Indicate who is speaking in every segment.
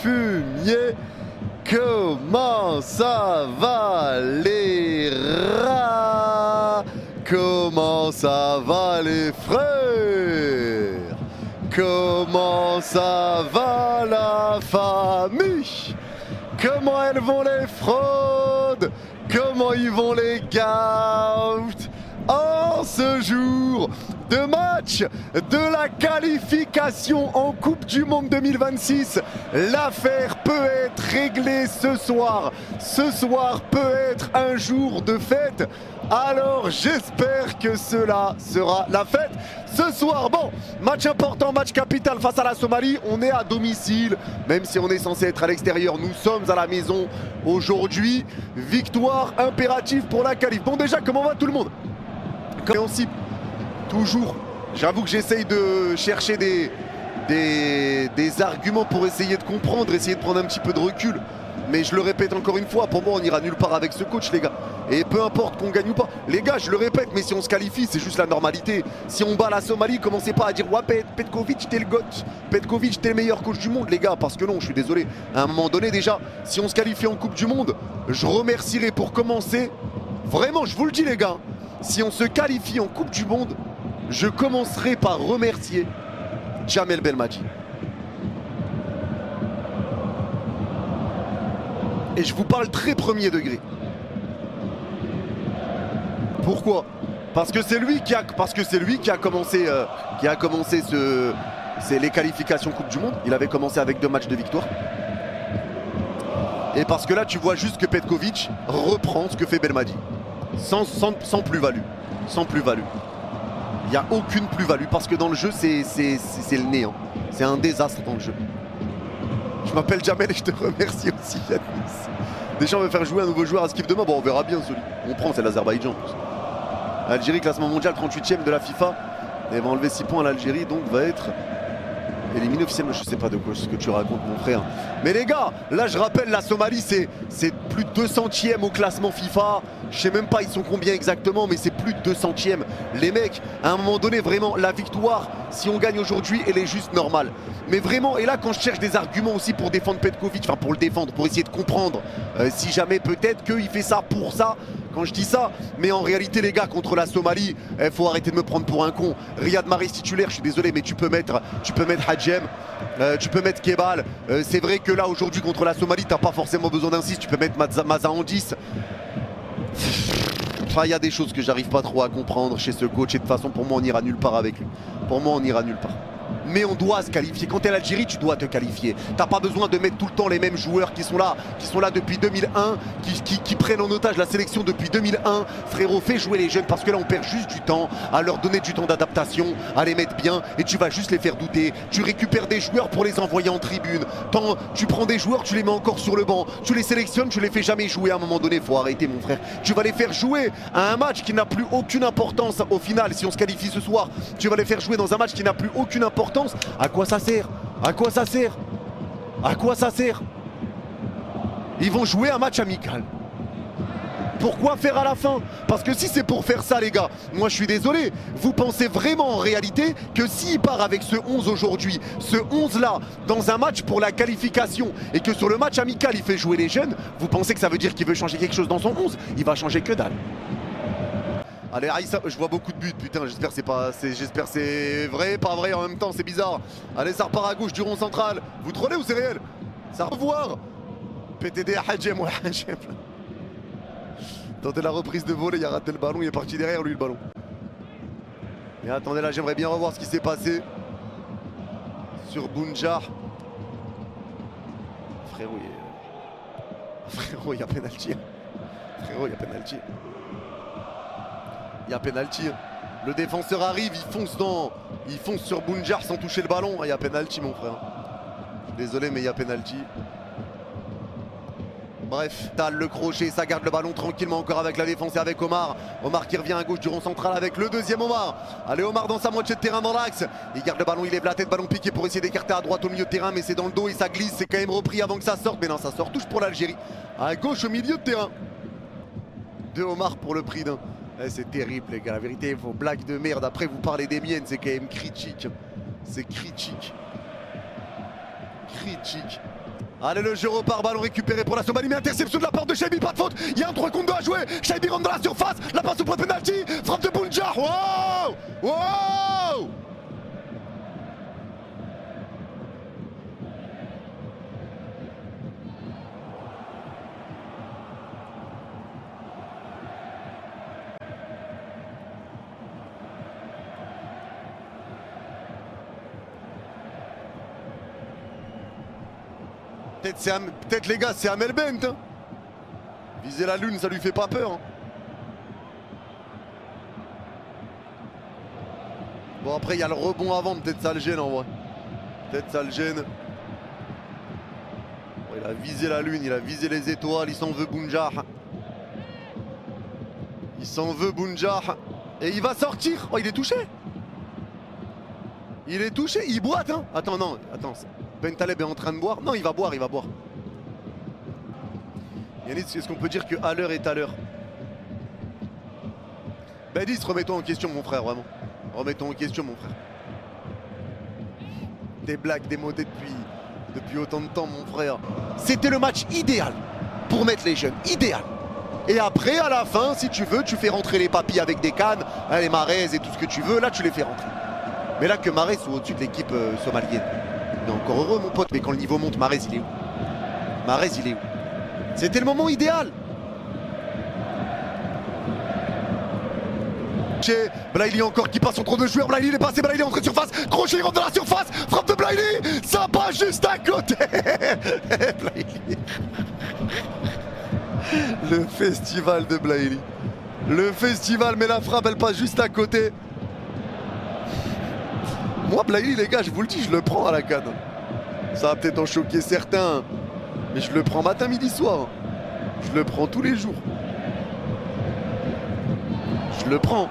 Speaker 1: fumier. Comment ça va les rats? Comment ça va les frères? Comment ça va la famille? Comment elles vont les fraudes? Comment ils vont les gouts? En ce jour de match de la qualification en Coupe du Monde 2026, l'affaire peut être réglée ce soir. Ce soir peut être un jour de fête. Alors j'espère que cela sera la fête ce soir. Bon, match important, match capital face à la Somalie. On est à domicile, même si on est censé être à l'extérieur. Nous sommes à la maison aujourd'hui. Victoire impérative pour la qualif. Bon déjà, comment va tout le monde? Compréhensible, toujours. J'avoue que j'essaye de chercher des arguments pour essayer de comprendre, essayer de prendre un petit peu de recul. Mais je le répète encore une fois, pour moi on ira nulle part avec ce coach les gars. Et peu importe qu'on gagne ou pas. Les gars, je le répète, mais si on se qualifie, c'est juste la normalité. Si on bat la Somalie, commencez pas à dire ouais, Petkovic t'es le GOAT, Petkovic t'es le meilleur coach du monde les gars. Parce que non, je suis désolé. À un moment donné déjà, si on se qualifie en Coupe du Monde, je remercierai pour commencer. Vraiment, je vous le dis les gars. Si on se qualifie en Coupe du Monde, je commencerai par remercier Djamel Belmadi. Et je vous parle très premier degré. Pourquoi? Parce que c'est lui qui a commencé, les qualifications Coupe du Monde. Il avait commencé avec 2 matchs de victoire. Et parce que là, tu vois juste que Petkovic reprend ce que fait Belmadi. Sans plus-value. Sans plus-value. Il n'y a aucune plus-value parce que dans le jeu, c'est le néant. C'est un désastre dans le jeu. Je m'appelle Djamel et je te remercie aussi, Yanis. Déjà, on va faire jouer un nouveau joueur à Skip demain. Bon, on verra bien celui. On prend, c'est l'Azerbaïdjan. Algérie, classement mondial, 38e de la FIFA. Et va enlever 6 points à l'Algérie, donc va être éliminé officiellement. Je sais pas de quoi ce que tu racontes, mon frère. Mais les gars, là, je rappelle, la Somalie, c'est plus de 200e au classement FIFA. Je sais même pas ils sont combien exactement, mais c'est plus de 200e. Les mecs, à un moment donné, vraiment, la victoire, si on gagne aujourd'hui, elle est juste normale. Mais vraiment, et là, quand je cherche des arguments aussi pour défendre Petkovic, enfin pour le défendre, pour essayer de comprendre si jamais peut-être qu'il fait ça pour ça, quand je dis ça, mais en réalité, les gars, contre la Somalie, il faut arrêter de me prendre pour un con. Riyad Mahrez titulaire, je suis désolé, mais tu peux mettre Hadjem, tu peux mettre Kebal. C'est vrai que là, aujourd'hui, contre la Somalie, t'as pas forcément besoin d'un 6, tu peux mettre Maza en 10. Enfin, il y a des choses que j'arrive pas trop à comprendre chez ce coach et de toute façon pour moi on ira nulle part avec lui. Pour moi on ira nulle part. Mais on doit se qualifier. Quand t'es l'Algérie, tu dois te qualifier. T'as pas besoin de mettre tout le temps les mêmes joueurs qui sont là depuis 2001, qui prennent en otage la sélection depuis 2001. Frérot, fais jouer les jeunes parce que là on perd juste du temps à leur donner du temps d'adaptation, à les mettre bien et tu vas juste les faire douter. Tu récupères des joueurs pour les envoyer en tribune. Tu prends des joueurs, tu les mets encore sur le banc. Tu les sélectionnes, tu les fais jamais jouer. À un moment donné, faut arrêter mon frère. Tu vas les faire jouer à un match qui n'a plus aucune importance au final. Si on se qualifie ce soir, tu vas les faire jouer dans un match qui n'a plus aucune importance. À quoi ça sert? À quoi ça sert? À quoi ça sert? Ils vont jouer un match amical. Pourquoi faire à la fin? Parce que si c'est pour faire ça les gars, moi je suis désolé, vous pensez vraiment en réalité que s'il part avec ce 11 aujourd'hui, ce 11 là, dans un match pour la qualification, et que sur le match amical il fait jouer les jeunes, vous pensez que ça veut dire qu'il veut changer quelque chose dans son 11? Il va changer que dalle. Allez Aïssa, je vois beaucoup de buts, putain, j'espère c'est vrai, pas vrai en même temps, c'est bizarre. Allez, ça repart à gauche du rond central. Vous trollez ou c'est réel? Ça revoir. PTD à Hadjem, ouais, Hadjem. Tentez la reprise de volée, il a raté le ballon, il est parti derrière lui le ballon. Mais attendez là, j'aimerais bien revoir ce qui s'est passé sur Bounjar. Frérot, il y a pénalty. Frérot, il y a pénalty. Il y a pénalty. Le défenseur arrive, il fonce sur Bounjar sans toucher le ballon. Il y a pénalty mon frère. Désolé mais il y a pénalty. Bref, Tal le crochet, ça garde le ballon tranquillement encore avec la défense et avec Omar. Omar qui revient à gauche du rond central avec le deuxième Omar. Allez Omar dans sa moitié de terrain dans l'axe. Il garde le ballon, il lève la tête, ballon piqué pour essayer d'écarter à droite au milieu de terrain. Mais c'est dans le dos et ça glisse, c'est quand même repris avant que ça sorte. Mais non, ça sort, touche pour l'Algérie. À gauche au milieu de terrain. De Omar pour le prix d'un. C'est terrible les gars, la vérité, vos blagues de merde. Après vous parlez des miennes, c'est quand même critique. C'est critique. Critique. Allez, le jeu repart, ballon récupéré pour la Somalie, mais interception de la part de Shaibi, pas de faute. Il y a un 3 contre 2 à jouer. Shaibi rentre dans la surface, la passe au point de penalty, frappe de Bounja. Wow, wow. Peut-être les gars, c'est Amel Bent. Hein. Viser la lune, ça lui fait pas peur. Hein. Bon, après, il y a le rebond avant, peut-être ça le gêne en vrai. Peut-être ça le gêne. Bon, il a visé la lune, il a visé les étoiles, il s'en veut Bounja. Il s'en veut Bounja. Et il va sortir. Oh, il est touché. Il est touché, il boite. Hein. Attends, non, attends. Bentaleb est en train de boire. Non, il va boire, il va boire. Yanis, est-ce qu'on peut dire que à l'heure est à l'heure? Badis, remets-toi en question, mon frère, vraiment. Remets-toi en question, mon frère. Des blagues démodées depuis autant de temps, mon frère. C'était le match idéal pour mettre les jeunes. Idéal. Et après, à la fin, si tu veux, tu fais rentrer les papilles avec des cannes, les Mahrez et tout ce que tu veux. Là, tu les fais rentrer. Mais là, que Mahrez soit au-dessus de l'équipe somalienne. Il est encore heureux, mon pote, mais quand le niveau monte, Mahrez, il est où? Mahrez, il est où? C'était le moment idéal. Blaili encore qui passe entre deux joueurs. Blaili est passé, Blaili entré de surface. Crochet, il rentre dans la surface. Frappe de Blaili. Ça passe juste à côté. Blaili. Le festival de Blaili. Le festival, mais la frappe, elle passe juste à côté. Moi, Blaili, les gars, je vous le dis, je le prends à la canne. Ça va peut-être en choquer certains, mais je le prends matin, midi, soir. Je le prends tous les jours. Je le prends.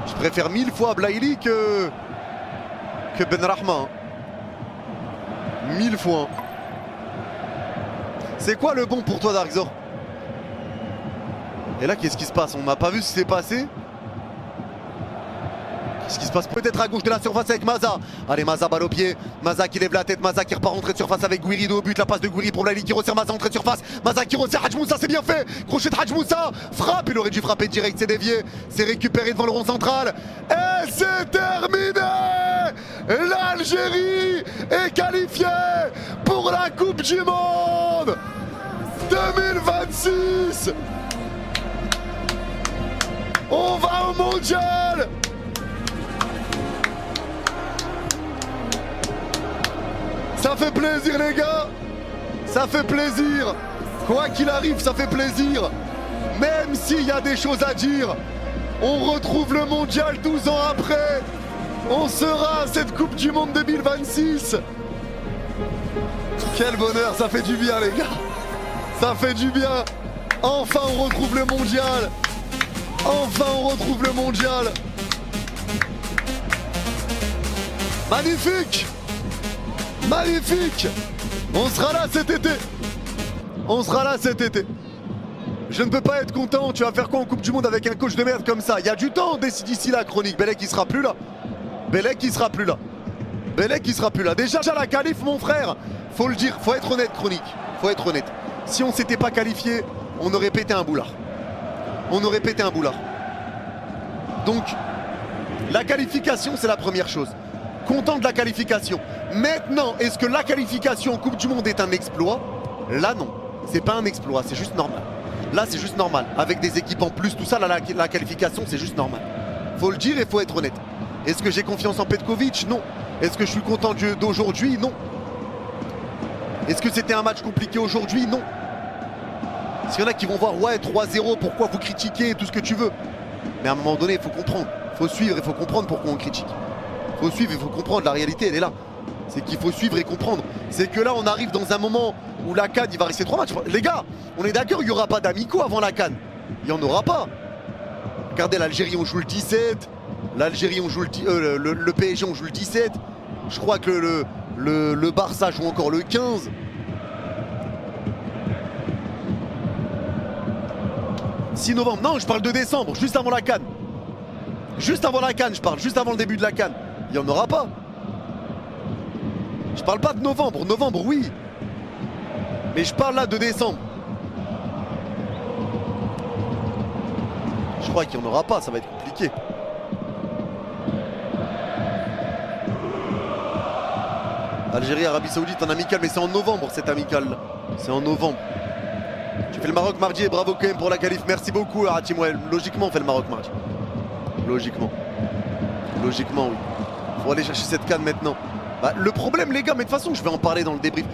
Speaker 1: Je préfère 1000 fois Blaili que Benrahma. 1000 fois. C'est quoi le bon pour toi, Darkzor? Et là, qu'est-ce qui se passe? On n'a pas vu ce qui s'est passé. Ce qui se passe peut-être à gauche de la surface avec Maza. Allez, Maza, balle au pied. Maza qui lève la tête. Maza qui repart entrée de surface avec Gouiri de haut but. La passe de Gouiri pour Blaili qui resserre Maza entrée de surface. Maza qui resserre Hadj Moussa, c'est bien fait. Crochet de Hadj Moussa. Frappe, il aurait dû frapper direct, c'est dévié. C'est récupéré devant le rond central. Et c'est terminé. L'Algérie est qualifiée pour la Coupe du Monde 2026. On va au mondial. Ça fait plaisir les gars, ça fait plaisir. Quoi qu'il arrive, ça fait plaisir. Même s'il y a des choses à dire, on retrouve le mondial 12 ans après. On sera à cette Coupe du Monde 2026. Quel bonheur, ça fait du bien les gars. Ça fait du bien. Enfin on retrouve le mondial. Enfin on retrouve le mondial. Magnifique. Magnifique. On sera là cet été. On sera là cet été. Je ne peux pas être content. Tu vas faire quoi en Coupe du Monde avec un coach de merde comme ça? Il y a du temps d'ici la chronique. Belek il sera plus là. Belek il sera plus là. Belek il sera plus là. Déjà la qualif mon frère. Faut le dire, faut être honnête chronique. Faut être honnête. Si on s'était pas qualifié, on aurait pété un boulard. On aurait pété un boulard. Donc la qualification c'est la première chose. Content de la qualification. Maintenant, est-ce que la qualification en Coupe du Monde est un exploit? Là non, c'est pas un exploit, c'est juste normal. Là c'est juste normal. Avec des équipes en plus, tout ça, la qualification c'est juste normal. Faut le dire et faut être honnête. Est-ce que j'ai confiance en Petkovic? Non. Est-ce que je suis content d'aujourd'hui? Non. Est-ce que c'était un match compliqué aujourd'hui? Non. S'il y en a qui vont voir, ouais 3-0, pourquoi vous critiquez, tout ce que tu veux. Mais à un moment donné, il faut comprendre. Il faut suivre, il faut comprendre pourquoi on critique. Il faut suivre, il faut comprendre, la réalité elle est là. C'est qu'il faut suivre et comprendre. C'est que là on arrive dans un moment où la CAN il va rester 3 matchs. Les gars, on est d'accord, il n'y aura pas d'amicaux avant la CAN. Il n'y en aura pas. Regardez, l'Algérie on joue le 17. L'Algérie on joue le PSG on joue le 17. Je crois que le Barça joue encore le 15. 6 novembre, non je parle de décembre, juste avant la CAN. Juste avant la CAN je parle, juste avant le début de la CAN. Il n'y en aura pas. Je parle pas de novembre. Novembre, oui. Mais je parle là de décembre. Je crois qu'il n'y en aura pas, ça va être compliqué. Algérie, Arabie Saoudite en amical, mais c'est en novembre cet amical là. C'est en novembre. Tu fais le Maroc mardi et bravo quand même pour la qualif. Merci beaucoup Hatim. Ouais, logiquement on fait le Maroc mardi. Logiquement. Logiquement oui. Faut aller chercher cette canne maintenant. Bah, le problème les gars, mais de toute façon je vais en parler dans le débrief.